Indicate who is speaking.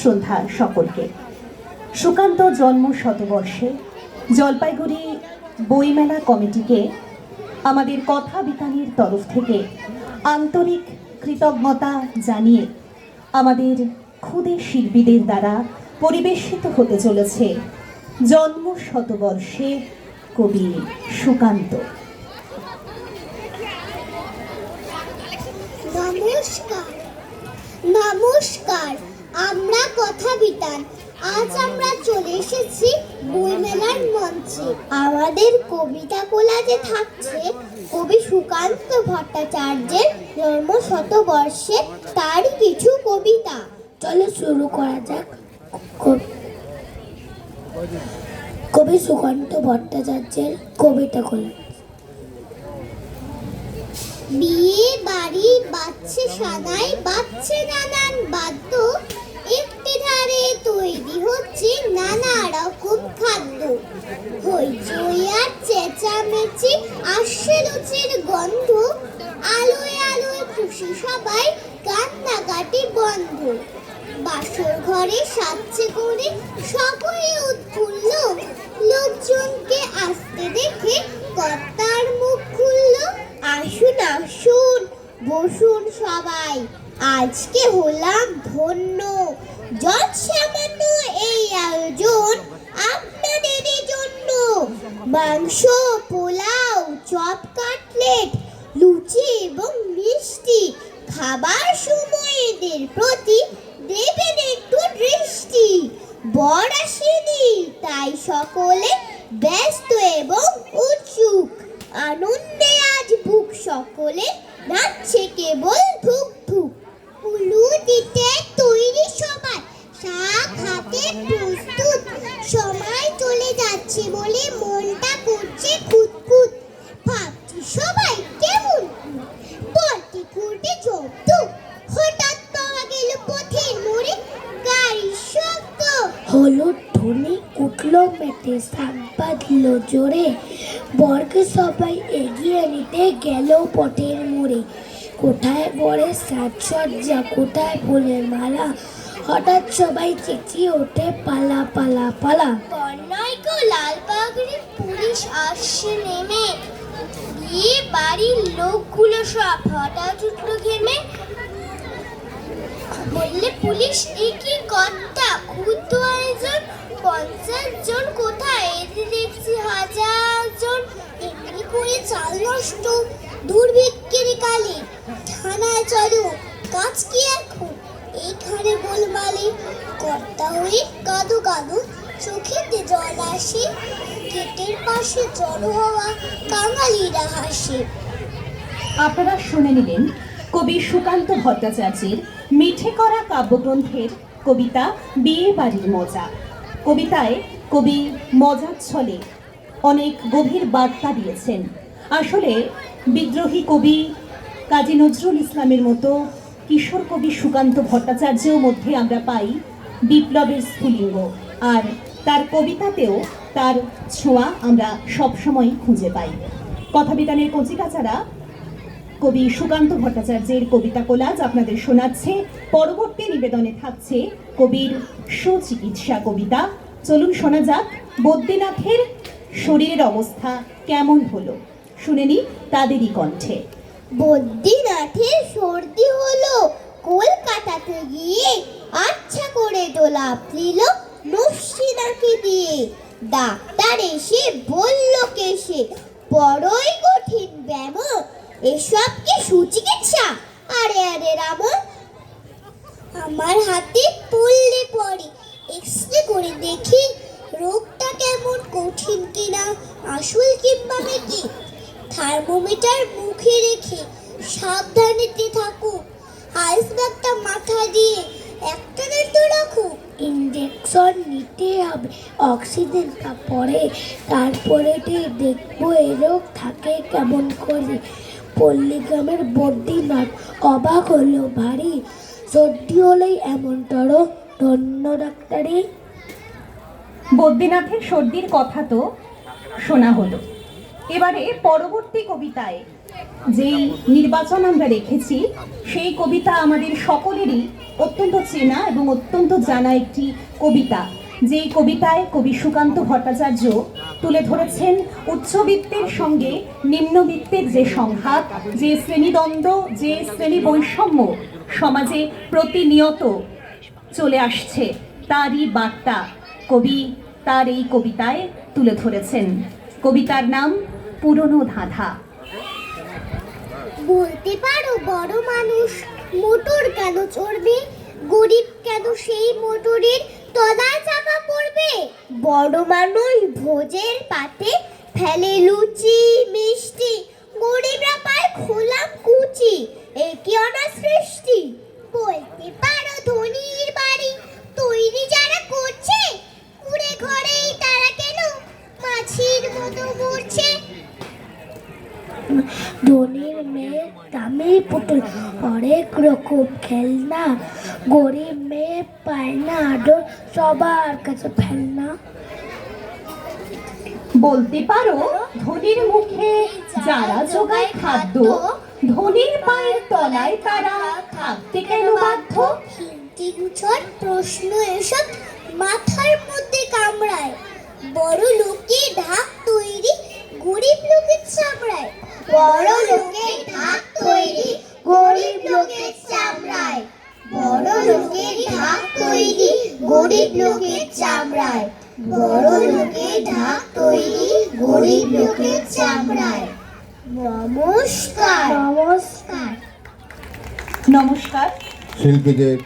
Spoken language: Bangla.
Speaker 1: শ্রদ্ধা সকলকে। সুকান্ত জন্ম শতবর্ষে জলপাইগুড়ি বইমেলা কমিটিকে আমাদের কথা বিতানের তরফ থেকে আন্তরিক কৃতজ্ঞতা জানিয়ে আমাদের ক্ষুদে শিল্পীদের দ্বারা পরিবেশিত হতে চলেছে জন্ম শতবর্ষে কবি সুকান্ত।
Speaker 2: নমস্কার নমস্কার, আমরা কথা বিতান। আজ আমরা চলে এসেছি বইমেলার মঞ্চে। আমাদের কবিতা কোলাজে থাকছে কবি সুকান্ত ভট্টাচার্যের জন্ম শতবর্ষে তারই কিছু কবিতা। চলো শুরু করা যাক। কবি সুকান্ত ভট্টাচার্যের কবিতা কোলাজ। বিয়ে বাড়ি বাজছে সানাই, বাজছে নানান বাদ্য, একটি ধারে তৈরি হচ্ছে নানা রকম খাদ্য। হইচই আর চেঁচামেচি, আসছে লুচির গন্ধ, আলোয় আলোয় খুশি সবাই, কান্নাকাটি বন্ধ। বাসর ঘরে সাজছে করে সকলে উৎফুল্ল, লোকজনকে আসতে দেখে কর্তার মুখ খুলল। আসুন আসুন বসুন সবাই, আজকে হলাম ধন্য, যত সামান্য এই আয়োজন আপনাদেরই জন্য। মাংস, পোলাও, চপ, কাটলেট, লুচি এবং মিষ্টি, খাবার সময়েদের প্রতি দেবেন একটু দৃষ্টি। বর আসেনি তাই সকলে ব্যস্ত এবং উৎসুক, আনন্দে আজ বুক সকলে নাচছে কেবল ধুক ধুক। উলু দিতে তৈরি সবাই, শাক হাতে প্রস্তুত, সময় চলে যাচ্ছে বলে মনটা করছে খুঁতখুঁত। ভাবছি সবাই কেমন বলতে খুঁটে জব্দ, হঠাৎ পাওয়া গেল পথের মোড়ে গাড়ির শব্দ। হলো ধ্বনি উঠলো মেটে, শাক বাঁধলো জোরে, বরকে সবাই এগিয়ে নিতে গেল পথের মোড়ে। কোথায় বরের সাজসজ্জা, কোথায় ফুলের মালা, হঠাৎ সবাই চেঁচিয়ে ওঠে পালা পালা পালা। বর্ণাইকো লাল পাগড়ি পুলিশ আসছে নেমে, বিয়ে বাড়ির লোকগুলো সব হঠাৎ উঠলো ঘেমে। বললে পুলিশ এ কি কর্তা, ক্ষুদ্র আয়োজন, 50 জন কোথায়, এদের দেখছি 1000 জন। এমনি করে চাল নষ্ট, দুর্ভিক্ষের কালে থানায় চলো, কাজ কি এখন এইখানে গোলমালে। কর্তা হয়ে কাঁদো কাঁদো, চোখেতে জল আসে, গেটের পাশে জড়ো হওয়া কাঙালিরা হাসে।
Speaker 1: আপনারা শুনে নিলেন কবি সুকান্ত ভট্টাচার্যের মিঠে করা কাব্যগ্রন্থের কবিতা বিয়ে বাড়ির মজা। কবিতায় কবি মজার ছলে অনেক গভীর বার্তা দিয়েছেন। আসলে বিদ্রোহী কবি কাজী নজরুল ইসলামের মতো কিশোর কবি সুকান্ত ভট্টাচার্যের মধ্যে আমরা পাই বিপ্লবের স্ফুলিঙ্গ, আর তার কবিতাতেও তার ছোঁয়া আমরা সবসময় খুঁজে পাই। কথা বিতানের কচিকাচারা কবি সুকান্ত ভট্টাচার্যের কবিতা কোলাজ আপনাদের শোনাচ্ছে। পরবর্তী নিবেদনে থাকছে কবির সুচিকিৎসা কবিতা। চলুন শোনা যাক বদ্রীনাথের শরীরের অবস্থা কেমন হলো, শুনে নি তাদেরই কণ্ঠে।
Speaker 2: বদ্রীনাথের সর্দি হলো, কলকাতাতে গিয়ে আচ্ছা করে দোলাপ দিল নস্যিনাকে দিয়ে। ডাক্তার এসে বলল কেসে বড়ই কঠিন ব্যামো, এসব কি সুচিকিৎসা? আরে আরে রাম, আমার হাতে পড়লে পরে এক্সরে করে দেখি রোগটা কেমন কঠিন কিনা, আসল কিংবা মেকি। থার্মোমিটার মুখে রেখে সাবধানেতে থাকো, আইস ব্যাগটা মাথা দিয়ে একটা তো রাখো। ইনজেকশন নিতে হবে, অক্সিজেনটা পরে, তারপরে দেখবো এ রোগ থাকে কেমন করে। পল্লীগ্রামের বদ্রীনাথ অবাক হলো ভারী, সর্দি হলেই এমন তর, ধন্য ডাক্তারি।
Speaker 1: বদ্রীনাথের সর্দির কথা তো শোনা হলো, এবারে পরবর্তী কবিতায় যেই নির্বাচন আমরা রেখেছি সেই কবিতা আমাদের সকলেরই অত্যন্ত চেনা এবং অত্যন্ত জানা একটি কবিতা, যেই কবিতায় কবি সুকান্ত ভট্টাচার্য তুলে ধরেছেন উচ্চবিত্তের সঙ্গে নিম্নবিত্তের যে সংঘাত, যে শ্রেণীদ্বন্দ্ব, যে শ্রেণী বৈষম্য সমাজে প্রতিনিয়ত চলে আসছে, তারই বার্তা কবি তার এই কবিতায় তুলে ধরেছেন। কবিতার নাম পুরনো ধাঁধা।
Speaker 2: বলতে পারো বড় মানুষ মোটর কেন চড়বে, গরিব কেন সেই মোটরের তলায় চাপা পড়বে? বড় মানুষ ভোজের পাতে ফেলে লুচি মিষ্টি, গরিবরা পায় খোলাম কুচি, এ কি অনার সৃষ্টি? বলতে পারো ধনীর বাড়ি তৈরি যারা করছে, কুড়ে ঘরেই তারা কেন মাছির মতো মরছে?
Speaker 3: ধনীর মেয়ে দামি পুতুল, অনেক রকম খেলনা, গরিব মেয়ে পায় না আদর, সবার কাছে ফেলনা।
Speaker 1: বলতে পারো ধনীর মুখে যারা জোগায় খাদ্য, ধনীর পায়ের তলায় তারা থাকতে কেন বাধ্য?
Speaker 2: হিন্দি গুছর প্রশ্ন এসব মাথার মধ্যে কামড়ায়, বড় লোকে ঢাক তৈরি গরিব লোকের চামড়ায়। বড় লোকে ঢাক তৈরি গরিব লোকের চামড়ায়, বড় লোকে ঢাক তৈরি গরিব লোকের চামড়ায়, বড় লোকে ঢাক তৈরি গরিব লোকের চামড়ায়। নমস্কার।
Speaker 3: নমস্কার।
Speaker 1: নমস্কার।
Speaker 4: শিল্পীদের